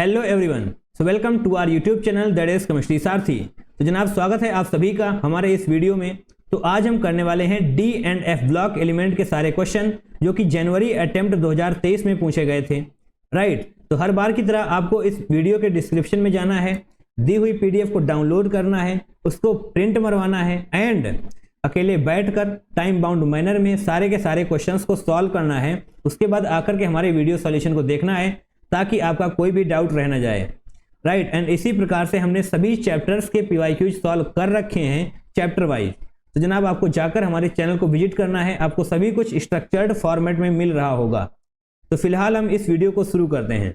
Hello everyone, so welcome to our YouTube channel that is chemistry Sarathi. तो जनाब स्वागत है आप सभी का हमारे इस वीडियो में। तो आज हम करने वाले हैं D and F block element के सारे क्वेश्चन जो कि जनवरी अटेम्प्ट 2023 में पूछे गए थे। राइट, तो हर बार की तरह आपको इस वीडियो के डिस्क्रिप्शन में जाना है, दी हुई पीडीएफ को डाउनलोड करना है, उसको प्रिंट मरवाना है एंड अकेले बैठकर टाइम बाउंड मैनर में सारे के सारे क्वेश्चंस को सॉल्व करना है। उसके बाद आकर के हमारे वीडियो सॉल्यूशन को देखना है ताकि आपका कोई भी डाउट रह ना जाए। राइट, एंड इसी प्रकार से हमने सभी चैप्टर्स के पीवाईक्यूज सॉल्व कर रखे हैं चैप्टर वाइज। तो जनाब आपको जाकर हमारे चैनल को विजिट करना है, आपको सभी कुछ स्ट्रक्चर्ड फॉर्मेट में मिल रहा होगा। तो फिलहाल हम इस वीडियो को शुरू करते हैं।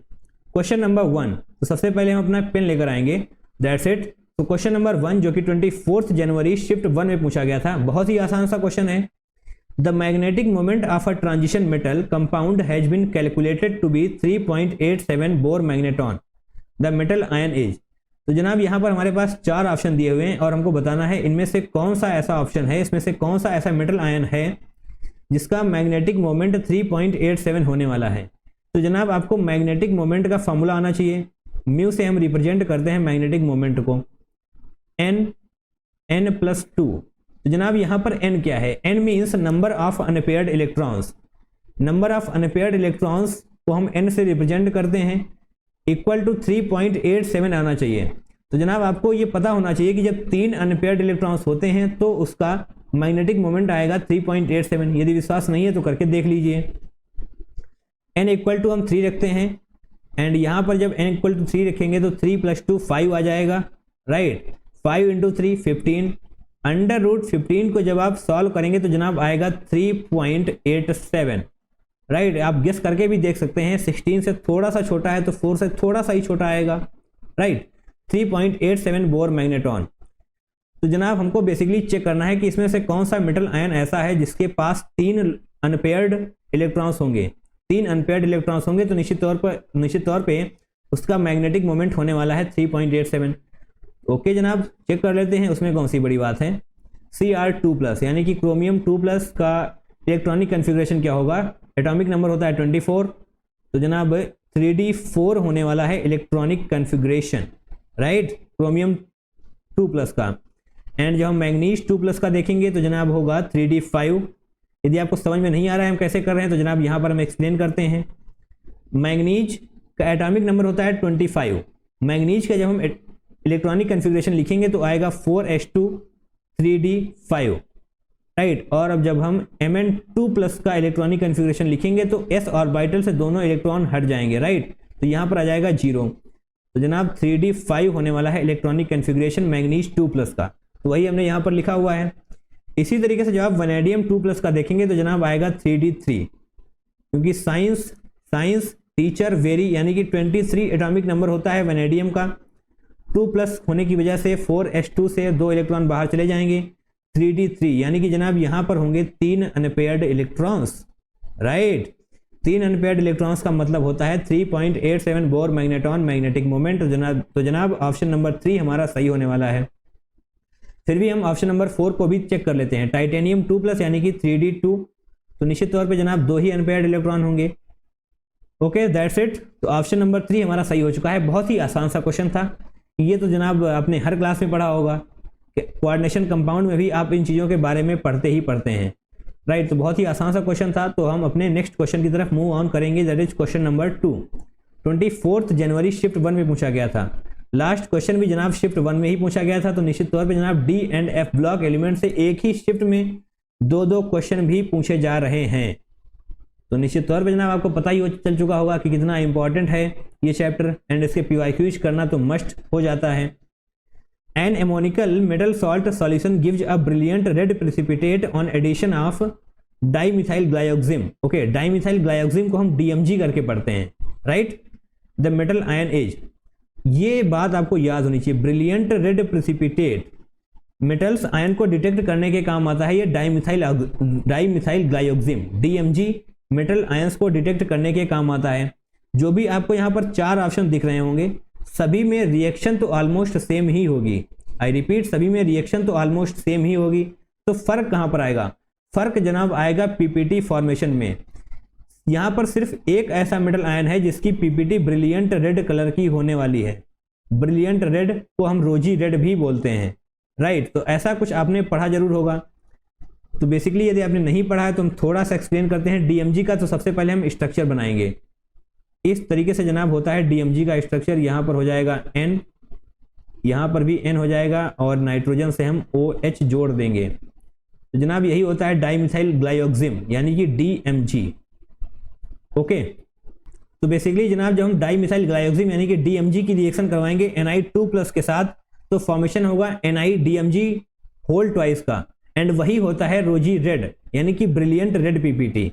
क्वेश्चन नंबर 1, तो सबसे पहले हम अपना पेन लेकर आएंगे, दैट्स इट। तो क्वेश्चन नंबर 1 जो कि 24 जनवरी शिफ्ट 1 में पूछा गया था, बहुत ही आसान सा क्वेश्चन है। The magnetic moment of a transition metal compound has been calculated to be 3.87 Bohr magneton. The metal ion is. तो जनाब यहाँ पर हमारे पास 4 ऑप्शन दिए हुए हैं और हमको बताना है इनमें से कौन सा ऐसा ऑप्शन है, इसमें से कौन सा ऐसा मेटल आयन है जिसका मैग्नेटिक मोमेंट 3.87 होने वाला है। तो जनाब आपको मैग्नेटिक मोमेंट का फॉर्मूला आना चाहिए। म्यू से हम रिप्रेजेंट करते हैं मैग्नेटिक मोमेंट को, n+2। तो जनाब यहाँ पर n क्या है? n means number of unpaired electrons. Number of unpaired electrons को हम n से रिप्रेजेंट करते हैं, इक्वल टू 3.87 आना चाहिए। तो जनाब आपको ये पता होना चाहिए कि जब 3 अनपेयर्ड इलेक्ट्रॉन्स होते हैं तो उसका मैग्नेटिक मोमेंट आएगा 3.87। यदि विश्वास नहीं है तो करके देख लीजिए। n इक्वल टू हम 3 रखते हैं एंड यहाँ पर जब n इक्वल टू 3 रखेंगे तो 3 + 2 5 आ जाएगा। राइट, 5 × 3 15। अंडर रूट 15 को जब आप सॉल्व करेंगे तो जनाब आएगा 3.87। राइट, आप गेस करके भी देख सकते हैं, 16 से थोड़ा सा छोटा है तो 4 से थोड़ा सा ही छोटा आएगा। Right, 3.87 bore magneton. तो जनाब हमको बेसिकली चेक करना है कि इसमें से कौन सा मेटल आयन ऐसा है जिसके पास 3 अनपेयर्ड इलेक्ट्रॉन्स होंगे। 3 अनपेयर्ड इलेक्ट्रॉन्स होंगे तो निश्चित तौर पे उसका मैग्नेटिक मोमेंट होने वाला है 3.87। ओके जनाब, चेक कर लेते हैं उसमें कौन सी बड़ी बात है। Cr2+ यानी कि क्रोमियम 2+ का इलेक्ट्रॉनिक कन्फिग्रेशन क्या होगा? एटॉमिक नंबर होता है 24। तो जनाब 3d4 होने वाला है इलेक्ट्रॉनिक कन्फिग्रेशन। राइट, क्रोमियम 2+ का। एंड जब हम मैग्नीज 2+ का देखेंगे तो जनाब होगा 3d5। यदि आपको समझ में नहीं आ रहा है हम कैसे कर रहे हैं तो जनाब यहाँ पर हम एक्सप्लेन करते हैं। मैग्नीज का एटॉमिक नंबर होता है 25। मैग्नीज का जब हम इलेक्ट्रॉनिक कन्फिग्रेशन लिखेंगे तो आएगा 4s2 3d5। राइट, और अब जब हम Mn2+ का इलेक्ट्रॉनिक कन्फिग्रेशन लिखेंगे तो s ऑर्बिटल से दोनों इलेक्ट्रॉन हट जाएंगे। राइट, तो यहाँ पर आ जाएगा 0। तो जनाब 3d5 होने वाला है इलेक्ट्रॉनिक कन्फिग्रेशन मैग्नीज 2+ का। तो वही हमने यहाँ पर लिखा हुआ है। इसी तरीके से जब आप वैनेडियम 2+ का देखेंगे तो जनाब आएगा 3d3, क्योंकि साइंस टीचर वेरी यानी कि 23 एटॉमिक नंबर होता है वैनेडियम का। 2+ होने की वजह से 4s2 से 2 इलेक्ट्रॉन बाहर चले जाएंगे। 3d3 यानी कि जनाब यहाँ पर होंगे 3 unpaired electrons. Right, 3 unpaired electrons का मतलब होता है 3.87 बोर मैग्नेटॉन मैग्नेटिक मोमेंट। तो जनाब ऑप्शन नंबर 3 हमारा सही होने वाला है। फिर भी हम ऑप्शन नंबर 4 को भी चेक कर लेते हैं। टाइटेनियम 2+ यानी कि 3d2, तो निश्चित तौर पर जनाब 2 ही अनपेयर्ड इलेक्ट्रॉन होंगे। Okay, that's it. तो ऑप्शन नंबर 3 हमारा सही हो चुका है। बहुत ही आसान सा क्वेश्चन था ये, तो जनाब आपने हर क्लास में पढ़ा होगा। कोऑर्डिनेशन कंपाउंड में भी आप इन चीज़ों के बारे में पढ़ते हैं। राइट, तो बहुत ही आसान सा क्वेश्चन था। तो हम अपने नेक्स्ट क्वेश्चन की तरफ मूव ऑन करेंगे, दैट इज क्वेश्चन नंबर 2। 24 जनवरी शिफ्ट 1 में पूछा गया था। लास्ट क्वेश्चन भी जनाब शिफ्ट 1 में ही पूछा गया था। तो निश्चित तौर पर जनाब D and F block element से एक ही शिफ्ट में 2 क्वेश्चन भी पूछे जा रहे हैं। तो निश्चित तौर पे जनाब आपको पता ही चल चुका होगा कि कितना इंपॉर्टेंट है ये चैप्टर एंड इसके पीवाईक्यूज करना तो मस्ट हो जाता है। An ammoniacal metal salt solution gives a brilliant red precipitate on addition of dimethylglyoxime. Okay, dimethylglyoxime को हम DMG करके पढ़ते हैं। Right, the metal ion as, ये बात आपको याद होनी चाहिए। Brilliant red precipitate metals ion को डिटेक्ट करने के काम आता है ये dimethylglyoxime. DMG metal ions को डिटेक्ट करने के काम आता है। जो भी आपको यहाँ पर 4 ऑप्शन दिख रहे होंगे सभी में रिएक्शन तो ऑलमोस्ट सेम ही होगी। आई रिपीट, सभी में रिएक्शन तो ऑलमोस्ट सेम ही होगी। तो फर्क कहाँ पर आएगा? फर्क जनाब आएगा PPT फॉर्मेशन में। यहाँ पर सिर्फ एक ऐसा मेटल आयन है जिसकी पीपीटी ब्रिलियंट रेड कलर की होने वाली है। ब्रिलियंट रेड को हम रोजी रेड भी बोलते हैं, राइट। तो ऐसा कुछ आपने पढ़ा जरूर होगा। तो बेसिकली यदि आपने नहीं पढ़ा है तो हम थोड़ा सा एक्सप्लेन करते हैं डीएमजी का। तो सबसे पहले हम स्ट्रक्चर बनाएंगे इस तरीके से जनाब होता है डीएमजी का स्ट्रक्चर। यहाँ पर हो जाएगा N, यहाँ पर भी N हो जाएगा और नाइट्रोजन से हम OH जोड़ देंगे। तो जनाब यही होता है डाइमिथाइल ग्लाइऑक्सिम यानी कि DMG। ओके, तो बेसिकली जनाब जब हम डाइमिथाइल ग्लाइऑक्सिम यानी कि DMG की रिएक्शन करवाएंगे Na2+ के साथ तो फॉर्मेशन होगा NiDMG होल ट्वाइस का, एंड वही होता है रोजी रेड यानी कि ब्रिलियंट रेड पीपीटी।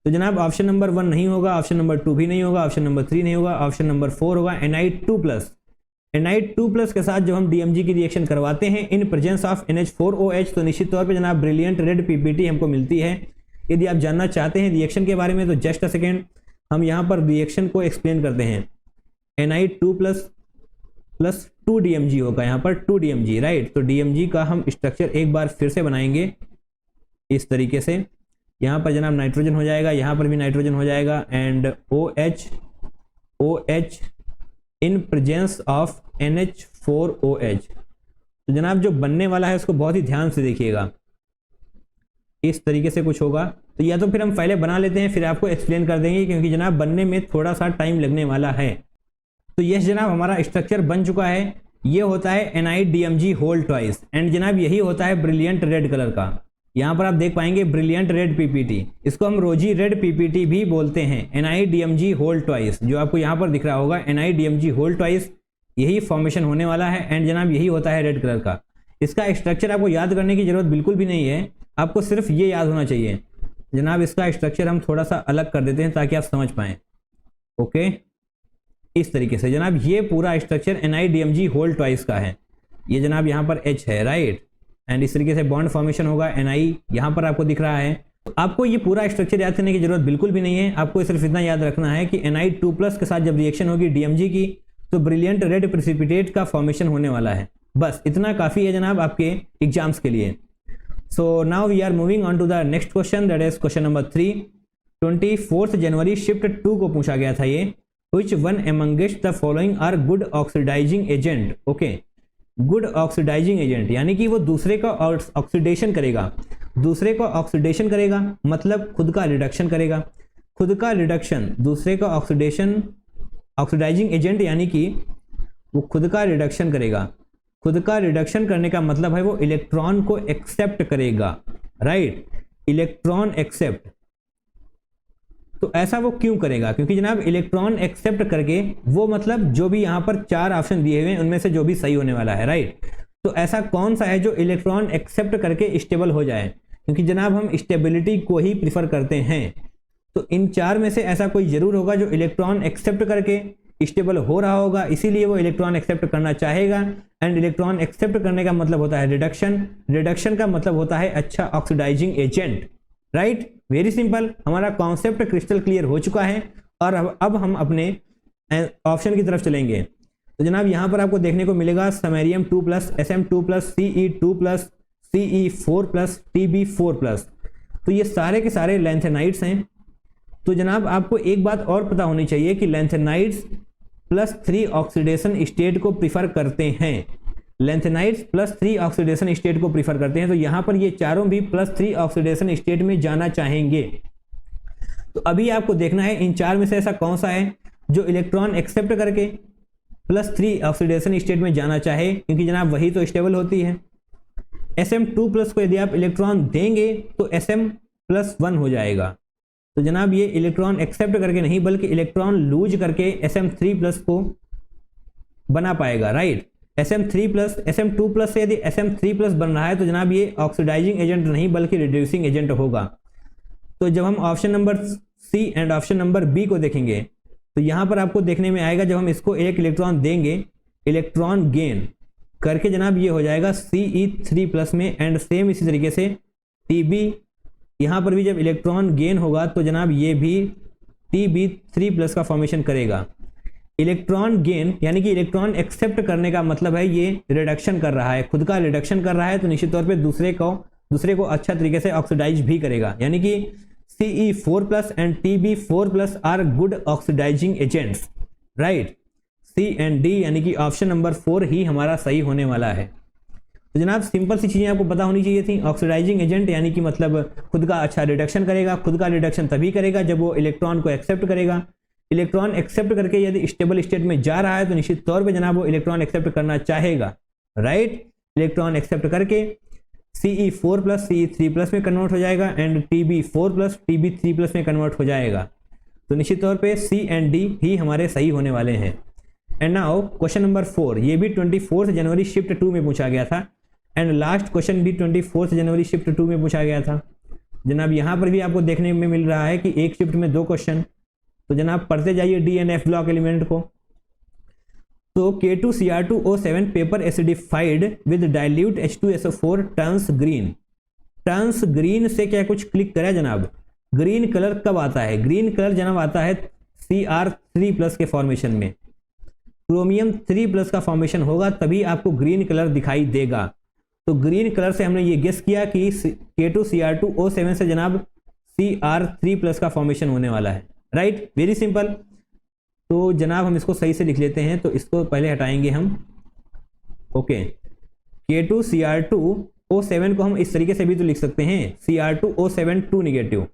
तो जनाब ऑप्शन नंबर 1 नहीं होगा, ऑप्शन नंबर 2 भी नहीं होगा, ऑप्शन नंबर 3 नहीं होगा, ऑप्शन नंबर 4 होगा Na2+। Na2+ के साथ जब हम DMG की रिएक्शन करवाते हैं इन प्रेजेंस ऑफ NH4OH तो निश्चित तौर पे जनाब ब्रिलियंट रेड पीपीटी हमको मिलती है। यदि आप जानना चाहते हैं रिएक्शन के बारे में तो जस्ट अ सेकेंड, हम यहाँ पर रिएक्शन को एक्सप्लेन करते हैं। Na2+ प्लस 2DMG होगा, यहाँ पर 2DMG, राइट। तो DMG का हम स्ट्रक्चर एक बार फिर से बनाएंगे इस तरीके से। यहाँ पर जनाब नाइट्रोजन हो जाएगा, यहाँ पर भी नाइट्रोजन हो जाएगा, and OH in presence of NH4OH। तो जनाब जो बनने वाला है उसको बहुत ही ध्यान से देखिएगा, इस तरीके से कुछ होगा। तो या तो फिर हम पहले बना लेते हैं फिर आपको एक्सप्लेन कर देंगे, क्योंकि जनाब बनने में थोड़ा सा टाइम लगने वाला है। तो यस जनाब हमारा स्ट्रक्चर बन चुका है। ये होता है NiDMG होल ट्वाइस, एंड जनाब यही होता है ब्रिलियंट रेड कलर का। यहाँ पर आप देख पाएंगे ब्रिलियंट रेड पीपीटी, इसको हम रोजी रेड पीपीटी भी बोलते हैं। NiDMG होल ट्वाइस जो आपको यहाँ पर दिख रहा होगा, NiDMG होल ट्वाइस, यही फॉर्मेशन होने वाला है, एंड जनाब यही होता है रेड कलर का। इसका स्ट्रक्चर आपको याद करने की जरूरत बिल्कुल भी नहीं है, आपको सिर्फ ये याद होना चाहिए। जनाब इसका स्ट्रक्चर हम थोड़ा सा अलग कर देते हैं ताकि आप समझ पाएँ। ओके, इस तरीके से जनाब ये पूरा स्ट्रक्चर NiDMG होल ट्वाइस का है। ये जनाब यहाँ पर H है, राइट, एंड इस तरीके से बॉन्ड फॉर्मेशन होगा Ni यहाँ पर आपको दिख रहा है। तो आपको ये पूरा स्ट्रक्चर याद करने की जरूरत बिल्कुल भी नहीं है, आपको सिर्फ इतना याद रखना है कि Na2+ के साथ जब रिएक्शन होगी DMG की तो ब्रिलियंट रेड प्रेसिपिटेट का फॉर्मेशन होने वाला है। बस इतना काफ़ी है जनाब आपके एग्जाम्स के लिए। So now we are moving on to the next question, that is question number 3। 24 जनवरी शिफ्ट 2 को पूछा गया था ये। Which one amongst the following are good oxidizing agent? Okay, good oxidizing agent यानी कि वो दूसरे का ऑक्सीडेशन करेगा, दूसरे का ऑक्सीडेशन करेगा मतलब खुद का रिडक्शन करेगा। खुद का रिडक्शन, दूसरे का ऑक्सीडेशन, ऑक्सीडाइजिंग एजेंट यानी कि वो खुद का रिडक्शन करेगा। खुद का रिडक्शन करने का मतलब है वो इलेक्ट्रॉन को एक्सेप्ट करेगा, राइट, इलेक्ट्रॉन एक्सेप्ट। तो ऐसा वो क्यों करेगा? क्योंकि जनाब इलेक्ट्रॉन एक्सेप्ट करके वो मतलब जो भी यहाँ पर 4 ऑप्शन दिए हुए हैं उनमें से जो भी सही होने वाला है, राइट। तो ऐसा कौन सा है जो इलेक्ट्रॉन एक्सेप्ट करके स्टेबल हो जाए? क्योंकि जनाब हम स्टेबिलिटी को ही प्रिफर करते हैं, तो इन 4 में से ऐसा कोई जरूर होगा जो इलेक्ट्रॉन एक्सेप्ट करके स्टेबल हो रहा होगा, इसीलिए वो इलेक्ट्रॉन एक्सेप्ट करना चाहेगा। एंड इलेक्ट्रॉन एक्सेप्ट करने का मतलब होता है रिडक्शन, रिडक्शन का मतलब होता है अच्छा oxidizing agent, right. Very simple, हमारा कॉन्सेप्ट क्रिस्टल क्लियर हो चुका है और अब हम अपने ऑप्शन की तरफ चलेंगे। तो जनाब यहाँ पर आपको देखने को मिलेगा samarium 2+, Sm2+, Ce2+, Ce4+, Tb4+। तो ये सारे के सारे लैंथेनाइड्स हैं। तो जनाब आपको एक बात और पता होनी चाहिए कि लैंथेनाइड्स +3 ऑक्सीडेशन स्टेट को प्रीफर करते हैं। लैंथेनाइड्स +3 ऑक्सीडेशन स्टेट को प्रीफर करते हैं, तो यहाँ पर ये चारों भी +3 ऑक्सीडेशन स्टेट में जाना चाहेंगे। तो अभी आपको देखना है इन 4 में से ऐसा कौन सा है जो इलेक्ट्रॉन एक्सेप्ट करके +3 ऑक्सीडेशन स्टेट में जाना चाहे, क्योंकि जनाब वही तो स्टेबल होती है। Sm2+ को यदि आप इलेक्ट्रॉन देंगे तो Sm+1 हो जाएगा। तो जनाब ये इलेक्ट्रॉन एक्सेप्ट करके नहीं बल्कि इलेक्ट्रॉन लूज करके Sm3+ को बना पाएगा, राइट। Sm2+ से यदि Sm3+ बन रहा है तो जनाब ये ऑक्सीडाइजिंग एजेंट नहीं बल्कि रिड्यूसिंग एजेंट होगा। तो जब हम option number C and option number B को देखेंगे तो यहाँ पर आपको देखने में आएगा जब हम इसको एक इलेक्ट्रॉन देंगे, इलेक्ट्रॉन गेन करके जनाब ये हो जाएगा Ce3+ में, एंड सेम इसी तरीके से Tb, यहाँ पर भी जब इलेक्ट्रॉन गेन होगा तो जनाब ये भी Tb3+ का फॉर्मेशन करेगा। इलेक्ट्रॉन गेन यानी कि इलेक्ट्रॉन एक्सेप्ट करने का मतलब है ये रिडक्शन कर रहा है, खुद का रिडक्शन कर रहा है, तो निश्चित तौर पे दूसरे को अच्छा तरीके से ऑक्सीडाइज भी करेगा। यानी कि Ce4+ and Tb4+ are good oxidizing agents, right. C and D यानी कि ऑप्शन नंबर 4 ही हमारा सही होने वाला है। तो जनाब सिंपल सी चीज़ें आपको पता होनी चाहिए थी। ऑक्सीडाइजिंग एजेंट यानी कि मतलब खुद का अच्छा रिडक्शन करेगा। खुद का रिडक्शन तभी करेगा जब वो इलेक्ट्रॉन को एक्सेप्ट करेगा। इलेक्ट्रॉन एक्सेप्ट करके यदि स्टेबल स्टेट में जा रहा है तो निश्चित तौर पे जनाब वो इलेक्ट्रॉन एक्सेप्ट करना चाहेगा, राइट। इलेक्ट्रॉन एक्सेप्ट करके Ce4+ Ce3+ में कन्वर्ट हो जाएगा एंड Tb4+ Tb3+ में कन्वर्ट हो जाएगा। तो निश्चित तौर पे सी एंड डी ही हमारे सही होने वाले हैं। एंड नाउ क्वेश्चन नंबर 4, ये भी 24 जनवरी शिफ्ट 2 में पूछा गया था एंड लास्ट क्वेश्चन भी 24 जनवरी शिफ्ट 2 में पूछा गया था। जनाब यहाँ पर भी आपको देखने में मिल रहा है कि एक शिफ्ट में 2 क्वेश्चन। तो जनाब पढ़ते जाइए D and F block element को। तो K2Cr2O7 paper acidified with dilute H2SO4 turns green. Turns green से क्या कुछ क्लिक करें जनाब? ग्रीन कलर कब आता है? ग्रीन कलर जनाब आता है Cr3+ के फॉर्मेशन में। क्रोमियम 3+ का फॉर्मेशन होगा तभी आपको ग्रीन कलर दिखाई देगा। तो ग्रीन कलर से हमने ये गेस किया कि K2Cr2O7 से जनाब Cr3+ का फॉर्मेशन होने वाला है, राइट। Very simple. तो जनाब हम इसको सही से लिख लेते हैं। तो इसको पहले हटाएंगे हम, ओके। K2Cr2O7 को हम इस तरीके से भी तो लिख सकते हैं, Cr2O7 2 नेगेटिव,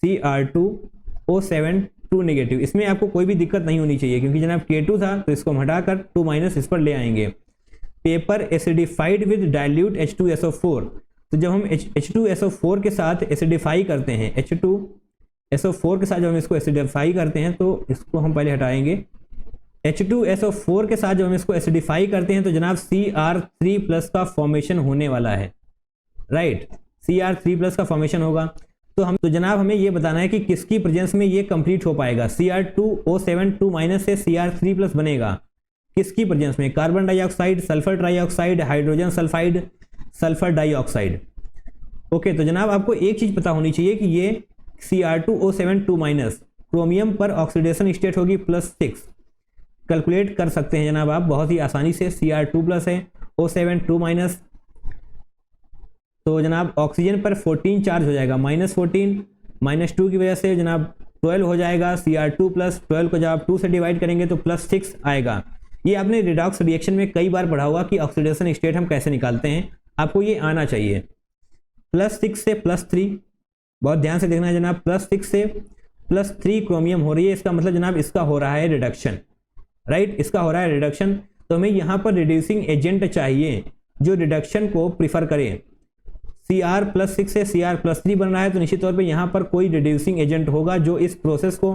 Cr2O7 2 नेगेटिव। इसमें आपको कोई भी दिक्कत नहीं होनी चाहिए क्योंकि जनाब K2 था तो इसको हम हटाकर 2- इस पर ले आएंगे। Paper acidified with dilute H2SO4। तो जब हम H2SO4 के साथ एसिडिफाई करते हैं, H2SO4 के साथ जब हम इसको एसिडिफाई करते हैं तो इसको हम पहले हटाएंगे। H2SO4 के साथ जब हम इसको एसिडिफाई करते हैं तो जनाब Cr3+ का फॉर्मेशन होने वाला है, राइट। Cr3+ का फॉर्मेशन होगा। तो जनाब हमें ये बताना है कि किसकी प्रेजेंस में ये कंप्लीट हो पाएगा। Cr2O7 2- से Cr3+ बनेगा किसकी प्रेजेंस में? Carbon dioxide, sulphur trioxide, hydrogen sulphide, sulphur dioxide. Okay, तो जनाब आपको एक चीज पता होनी चाहिए कि ये Cr2O7 2- क्रोमियम पर ऑक्सीडेशन स्टेट होगी +6। कैलकुलेट कर सकते हैं जनाब आप बहुत ही आसानी से। Cr2+ है, O7 2-, तो जनाब ऑक्सीजन पर 14 चार्ज हो जाएगा, -14 -2 की वजह से जनाब 12 हो जाएगा। Cr2+ 12 को जब आप 2 से डिवाइड करेंगे तो +6 आएगा। ये आपने रिडॉक्स रिएक्शन में कई बार पढ़ा होगा कि ऑक्सीडेशन स्टेट हम कैसे निकालते हैं, आपको ये आना चाहिए। +6 से +3, बहुत ध्यान से देखना है जनाब। +6 से +3 क्रोमियम हो रही है, इसका मतलब जनाब इसका हो रहा है रिडक्शन, राइट। इसका हो रहा है रिडक्शन। तो हमें यहाँ पर रिड्यूसिंग एजेंट चाहिए जो रिडक्शन को प्रीफर करे। Cr+6 से Cr+3 बन रहा है तो निश्चित तौर पे यहाँ पर कोई रिड्यूसिंग एजेंट होगा जो इस प्रोसेस को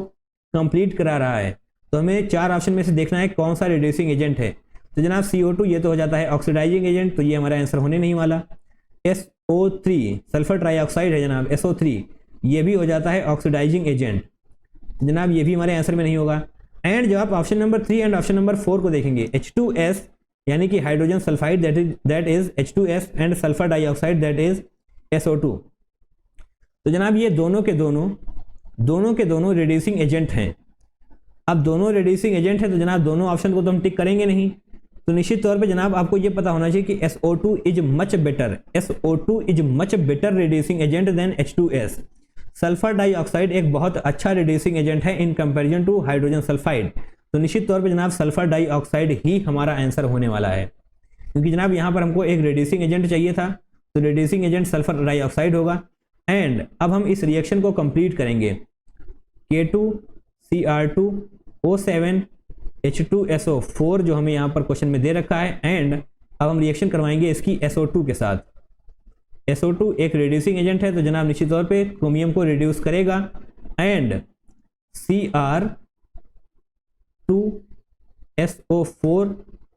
कंप्लीट करा रहा है। तो हमें 4 ऑप्शन में से देखना है कौन सा रिड्यूसिंग एजेंट है। तो जनाब CO2 ये तो हो जाता है ऑक्सीडाइजिंग एजेंट, तो ये हमारा आंसर होने नहीं वाला। SO3 सल्फर ट्राइऑक्साइड है जनाब, SO3 ये भी हो जाता है ऑक्सीडाइजिंग एजेंट, जनाब ये भी हमारे आंसर में नहीं होगा। एंड जब आप option number 3 and option number 4 को देखेंगे, H2S यानी कि hydrogen sulphide that is H2S and sulphur dioxide that is SO2। तो जनाब ये दोनों के दोनों रिड्यूसिंग एजेंट हैं। अब दोनों रिड्यूसिंग एजेंट है तो जनाब दोनों ऑप्शन को तो हम टिक करेंगे नहीं। तो निश्चित तौर पे जनाब आपको ये पता होना चाहिए कि SO2 is much better reducing agent than H2S। Sulphur dioxide एक बहुत अच्छा रिड्यूसिंग एजेंट है in comparison to hydrogen sulphide. तो निश्चित तौर पे जनाब सल्फर डाइऑक्साइड ही हमारा आंसर होने वाला है, क्योंकि जनाब यहाँ पर हमको एक रिड्यूसिंग एजेंट चाहिए था, तो रिड्यूसिंग एजेंट सल्फर डाइऑक्साइड होगा। एंड अब हम इस रिएक्शन को कंप्लीट करेंगे। K2Cr2O7 H2SO4 जो हमें यहाँ पर क्वेश्चन में दे रखा है, एंड अब हम रिएक्शन करवाएंगे इसकी SO2 के साथ। SO2 एक रिड्यूसिंग एजेंट है तो जनाब निश्चित तौर पे क्रोमियम को रिड्यूस करेगा एंड Cr2SO4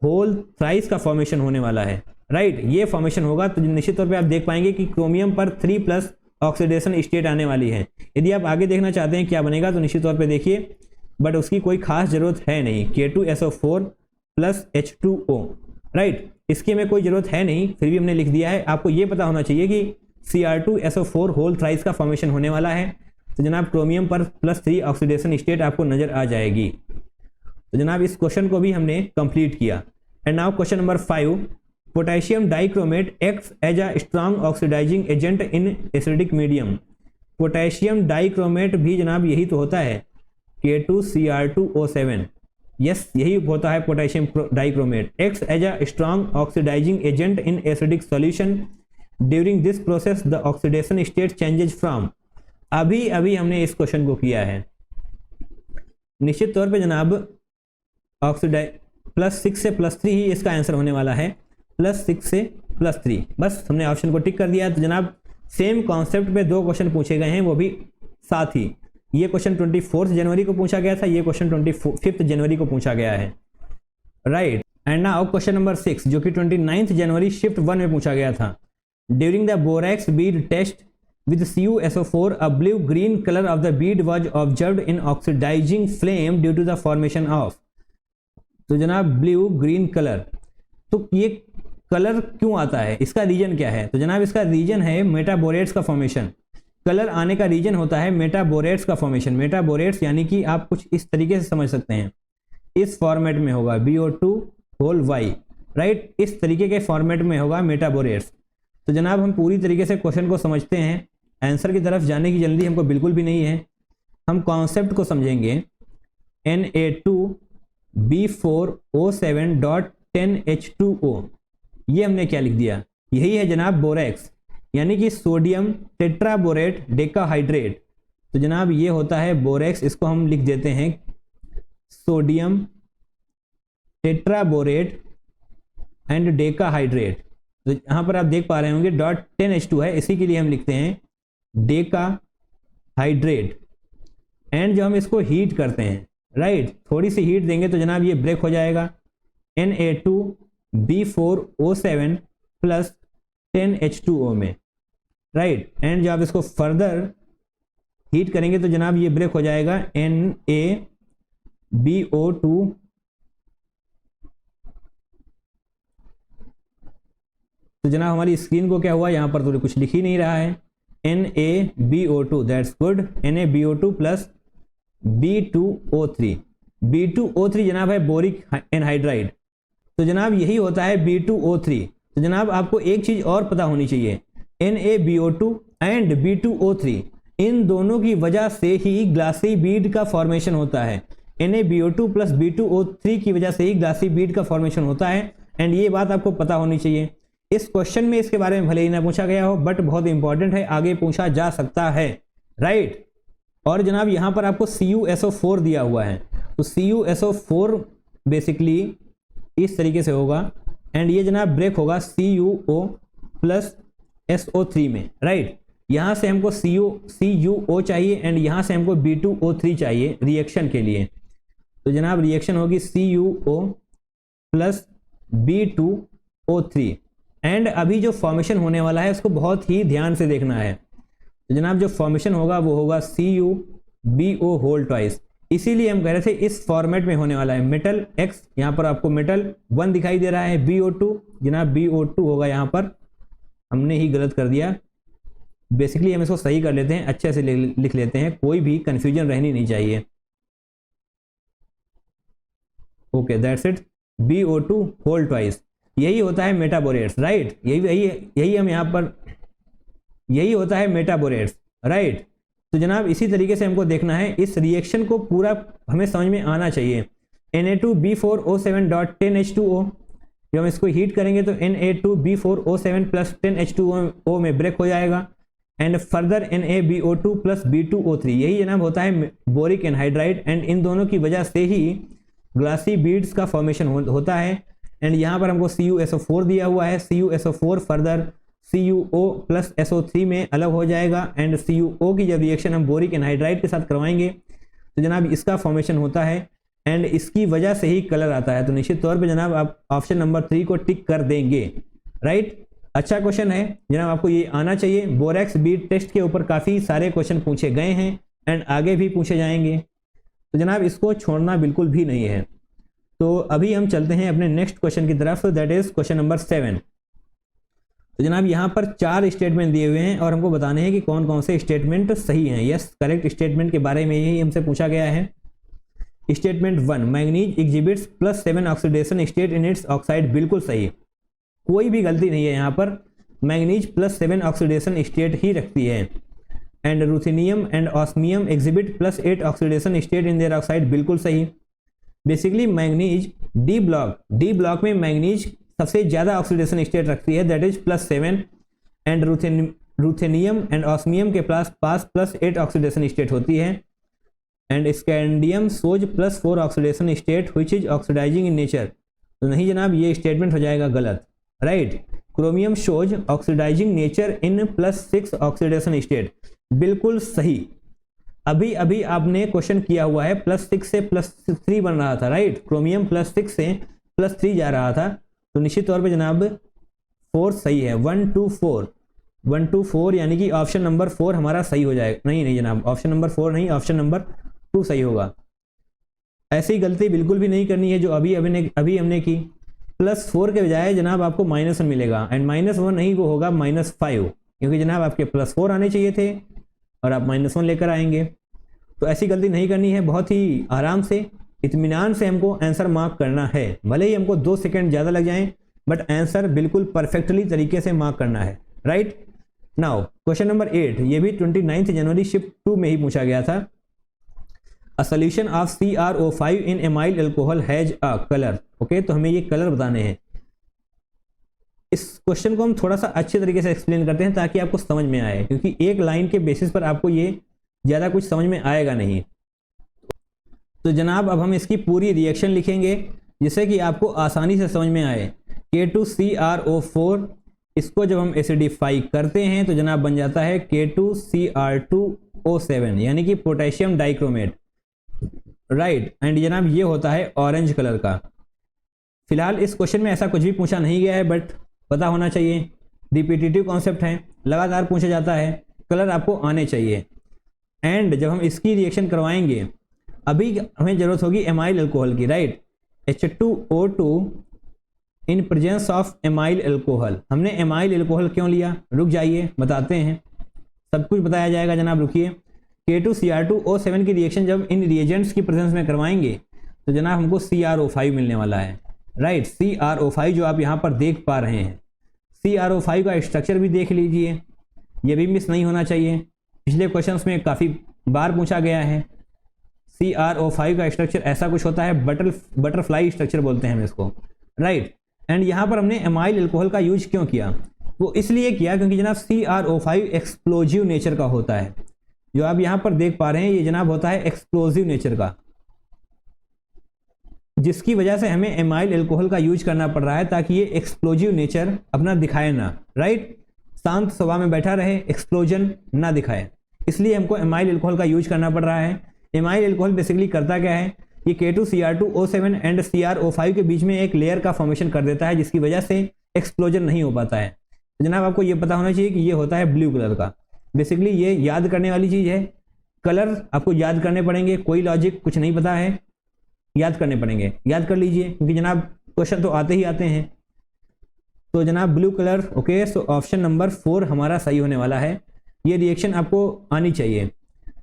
होल थ्राइस का फॉर्मेशन होने वाला है, राइट। ये फॉर्मेशन होगा तो निश्चित तौर पे आप देख पाएंगे कि क्रोमियम पर 3+ ऑक्सीडेशन स्टेट आने वाली है। यदि आप आगे देखना चाहते हैं क्या बनेगा तो निश्चित तौर पे देखिए, बट उसकी कोई खास जरूरत है नहीं। K2SO4 + H2O, राइट, इसकी हमें कोई जरूरत है नहीं, फिर भी हमने लिख दिया है। आपको ये पता होना चाहिए कि Cr2SO4 होल थ्राइस का फॉर्मेशन होने वाला है, तो जनाब क्रोमियम पर +3 ऑक्सीडेशन स्टेट आपको नजर आ जाएगी। तो जनाब इस क्वेश्चन को भी हमने कंप्लीट किया। And now question number 5, potassium dichromate acts as a strong oxidizing agent in acidic medium. Potassium dichromate भी जनाब यही तो होता है, K2Cr2O7। यस, यही होता है potassium dichromate. Acts as a strong oxidizing agent in acidic solution. During this process the oxidation state changes from. अभी अभी हमने इस क्वेश्चन को किया है। निश्चित तौर पे जनाब +6 से +3 ही इसका आंसर होने वाला है, +6 से +3। बस हमने ऑप्शन को टिक कर दिया। तो जनाब सेम कॉन्सेप्ट पे 2 क्वेश्चन पूछे गए हैं, वो भी साथ ही। ये क्वेश्चन 24 जनवरी को पूछा गया था, ये क्वेश्चन 25 जनवरी को पूछा गया है, right. And now question number 6 जो कि 29 जनवरी शिफ्ट 1 में पूछा गया था। During the borax bead test with CuSO4, a blue-green color of the bead was observed in oxidizing flame due to the formation of। तो जनाब ब्लू ग्रीन कलर, तो ये कलर क्यों आता है, इसका रीजन क्या है? तो जनाब इसका रीजन है मेटाबोरेट्स का फॉर्मेशन। कलर आने का रीजन होता है मेटाबोरेट्स का फॉर्मेशन। मेटाबोरेट्स यानी कि आप कुछ इस तरीके से समझ सकते हैं, इस फॉर्मेट में होगा BO2Y, राइट, इस तरीके के फॉर्मेट में होगा मेटाबोरेट्स। तो जनाब हम पूरी तरीके से क्वेश्चन को समझते हैं, आंसर की तरफ जाने की जल्दी हमको बिल्कुल भी नहीं है। हम कॉन्सेप्ट को समझेंगे। Na2B4O7.10H2O, ये हमने क्या लिख दिया, यही है जनाब बोरेक्स, यानी कि सोडियम टेट्राबोरेट डेकाहाइड्रेट। तो जनाब ये होता है बोरेक्स, इसको हम लिख देते हैं सोडियम टेट्राबोरेट एंड डेकाहाइड्रेट। तो यहाँ पर आप देख पा रहे होंगे .10H2 है, इसी के लिए हम लिखते हैं डेकाहाइड्रेट। एंड जो हम इसको हीट करते हैं, राइट, थोड़ी सी हीट देंगे तो जनाब ये ब्रेक हो जाएगा Na2B4O7 + 10H2O में, राइट। एंड जब आप इसको फर्दर हीट करेंगे तो जनाब ये ब्रेक हो जाएगा NaBO2 तो जनाब हमारी स्क्रीन को क्या हुआ, यहाँ पर तो कुछ लिख ही नहीं रहा है, NaBO2, that's good, NaBO2 + B2O3। B2O3 जनाब है बोरिक एनहाइड्राइड। तो जनाब यही होता है B2O3। तो जनाब आपको एक चीज़ और पता होनी चाहिए, NaBO2 एंड B2O3 इन दोनों की वजह से ही ग्लासी बीड का फॉर्मेशन होता है। NaBO2 + B2O3 की वजह से ही ग्लासी बीड का फॉर्मेशन होता है। एंड ये बात आपको पता होनी चाहिए। इस क्वेश्चन में इसके बारे में भले ही ना पूछा गया हो, बट बहुत इंपॉर्टेंट है, आगे पूछा जा सकता है, राइट। और जनाब यहाँ पर आपको CuSO4 दिया हुआ है, तो CuSO4 बेसिकली इस तरीके से होगा एंड ये जनाब ब्रेक होगा CuO + SO3 में, राइट। यहाँ से हमको CuO चाहिए एंड यहाँ से हमको B2O3 चाहिए रिएक्शन के लिए। तो जनाब रिएक्शन होगी CuO + B2O3 एंड अभी जो फॉर्मेशन होने वाला है उसको बहुत ही ध्यान से देखना है। तो जनाब जो फॉर्मेशन होगा वो होगा CuBO2। इसीलिए हम कह रहे थे इस फॉर्मेट में होने वाला है। मेटल X, यहाँ पर आपको मेटल 1 दिखाई दे रहा है, BO2 जनाब BO2 होगा, यहाँ पर हमने ही गलत कर दिया। बेसिकली हम इसको सही कर लेते हैं, अच्छे से लिख लेते हैं, कोई भी कंफ्यूजन रहनी नहीं चाहिए। Okay, that's it, BO2। यही होता है मेटाबोरेट्स, राइट। यही हम यहाँ पर, यही होता है मेटाबोरेट्स, राइट। तो जनाब इसी तरीके से हमको देखना है, इस रिएक्शन को पूरा हमें समझ में आना चाहिए। Na2B4O7.10H2O, जब हम इसको हीट करेंगे तो Na2B4O7 + 10H2O में ब्रेक हो जाएगा एंड फर्दर NaBO2 + B2O3, यही जनाब होता है बोरिक एनहाइड्राइड। एंड इन दोनों की वजह से ही ग्लासी बीड्स का फॉर्मेशन होता है। एंड यहाँ पर हमको CuSO4 दिया हुआ है, CuSO4 फर्दर CuO + SO3 में अलग हो जाएगा एंड CuO की जब रिएक्शन हम बोरिक एनहाइड्राइड के साथ करवाएंगे तो जनाब इसका फॉर्मेशन होता है एंड इसकी वजह से ही कलर आता है। तो निश्चित तौर पे जनाब आप ऑप्शन नंबर 3 को टिक कर देंगे, राइट। अच्छा क्वेश्चन है जनाब, आपको ये आना चाहिए। बोरेक्स बीड टेस्ट के ऊपर काफ़ी सारे क्वेश्चन पूछे गए हैं एंड आगे भी पूछे जाएंगे, तो जनाब इसको छोड़ना बिल्कुल भी नहीं है। तो अभी हम चलते हैं अपने नेक्स्ट क्वेश्चन की तरफ, दैट इज क्वेश्चन नंबर 7। तो जनाब यहाँ पर 4 स्टेटमेंट दिए हुए हैं और हमको बताने हैं कि कौन कौन से स्टेटमेंट सही हैं। यस, करेक्ट स्टेटमेंट के बारे में ही हमसे पूछा गया है। Statement 1, manganese exhibits +7 oxidation state in its oxide, बिल्कुल सही, कोई भी गलती नहीं है यहाँ पर, मैग्नीज +7 ऑक्सीडेशन स्टेट ही रखती है। And ruthenium and osmium exhibit +8 oxidation state in their oxide, बिल्कुल सही। बेसिकली मैग्नीज डी ब्लॉक में मैग्नीज सबसे ज़्यादा ऑक्सीडेशन स्टेट रखती है, that is +7, and ruthenium and osmium के पास +8 ऑक्सीडेशन स्टेट होती है, and scandium shows +4 oxidation state which is oxidizing in nature. तो नहीं जनाब, ये स्टेटमेंट हो जाएगा गलत, right. Chromium shows oxidizing nature in +6 oxidation state, बिल्कुल सही। अभी अभी आपने क्वेश्चन किया हुआ है, +6 से +3 बन रहा था, राइट। क्रोमियम +6 से +3 जा रहा था, तो निश्चित तौर पे जनाब 4 सही है। 1 2 4 यानी कि ऑप्शन नंबर 4 हमारा सही हो जाएगा। नहीं जनाब, ऑप्शन नंबर 4 नहीं, ऑप्शन नंबर 2 सही होगा। ऐसी गलती बिल्कुल भी नहीं करनी है जो अभी हमने की। +4 के बजाय जनाब आपको -1 मिलेगा, एंड -1 नहीं, वो होगा -5, क्योंकि जनाब आपके +4 आने चाहिए थे और आप -1 लेकर आएंगे। तो ऐसी गलती नहीं करनी है, बहुत ही आराम से इत्मीनान से हमको आंसर मार्क करना है। भले ही हमको 2 सेकंड ज़्यादा लग जाएं, बट आंसर बिल्कुल परफेक्टली तरीके से मार्क करना है, राइट। नाउ क्वेश्चन नंबर 8, ये भी 29 जनवरी शिफ्ट 2 में ही पूछा गया था। अ solution of CrO5 in amyl alcohol has a colour. Okay, तो हमें ये कलर बताने हैं। इस क्वेश्चन को हम थोड़ा सा अच्छे तरीके से एक्सप्लेन करते हैं ताकि आपको समझ में आए, क्योंकि एक लाइन के बेसिस पर आपको ये ज़्यादा कुछ समझ में आएगा नहीं। तो जनाब अब हम इसकी पूरी रिएक्शन लिखेंगे जिससे कि आपको आसानी से समझ में आए। K2CrO4, इसको जब हम एसिडिफाई करते हैं तो जनाब बन जाता है K2Cr2O7, यानी कि पोटेशियम डाइक्रोमेट, राइट। एंड जनाब ये होता है ऑरेंज कलर का। फिलहाल इस क्वेश्चन में ऐसा कुछ भी पूछा नहीं गया है, बट पता होना चाहिए, रिपीटेटिव कॉन्सेप्ट है, लगातार पूछा जाता है, कलर आपको आने चाहिए। एंड जब हम इसकी रिएक्शन करवाएंगे, अभी हमें ज़रूरत होगी एमाइल अल्कोहल की, right. H2O2 in presence of amyl alcohol. हमने एमाइल अल्कोहल क्यों लिया, रुक जाइए बताते हैं, सब कुछ बताया जाएगा जनाब, रुकिए। K2Cr2O7 की रिएक्शन जब इन रिएजेंट्स की प्रेजेंस में करवाएंगे तो जनाब हमको CrO5 मिलने वाला है, राइट। CrO5 जो आप यहाँ पर देख पा रहे हैं, CrO5 का स्ट्रक्चर भी देख लीजिए, ये भी मिस नहीं होना चाहिए। पिछले क्वेश्चंस में काफ़ी बार पूछा गया है। CrO5 का स्ट्रक्चर ऐसा कुछ होता है, बटरफ्लाई स्ट्रक्चर बोलते हैं हम इसको, राइट। एंड यहाँ पर हमने एमाइल अल्कोहल का यूज क्यों किया, वो इसलिए किया क्योंकि जनाब CrO5 एक्सप्लोजिव नेचर का होता है। जो आप यहाँ पर देख पा रहे हैं ये जनाब होता है एक्सप्लोजिव नेचर का, जिसकी वजह से हमें एमाइल अल्कोहल का यूज करना पड़ रहा है ताकि ये एक्सप्लोजिव नेचर अपना दिखाए ना, राइट। शांत स्वभाव में बैठा रहे, एक्सप्लोजन ना दिखाए, इसलिए हमको एमाइल अल्कोहल का यूज करना पड़ रहा है। एमाइल अल्कोहल बेसिकली करता क्या है, ये K2Cr2O7 एंड CrO5 के बीच में एक लेयर का फॉर्मेशन कर देता है, जिसकी वजह से एक्सप्लोजन नहीं हो पाता है। तो जनाब आपको ये पता होना चाहिए कि ये होता है ब्लू कलर का। बेसिकली ये याद करने वाली चीज़ है, कलर आपको याद करने पड़ेंगे, कोई लॉजिक कुछ नहीं पता है, याद करने पड़ेंगे, याद कर लीजिए क्योंकि जनाब क्वेश्चन तो आते ही आते हैं। तो जनाब blue colour, okay. So option number 4 हमारा सही होने वाला है। ये रिएक्शन आपको आनी चाहिए,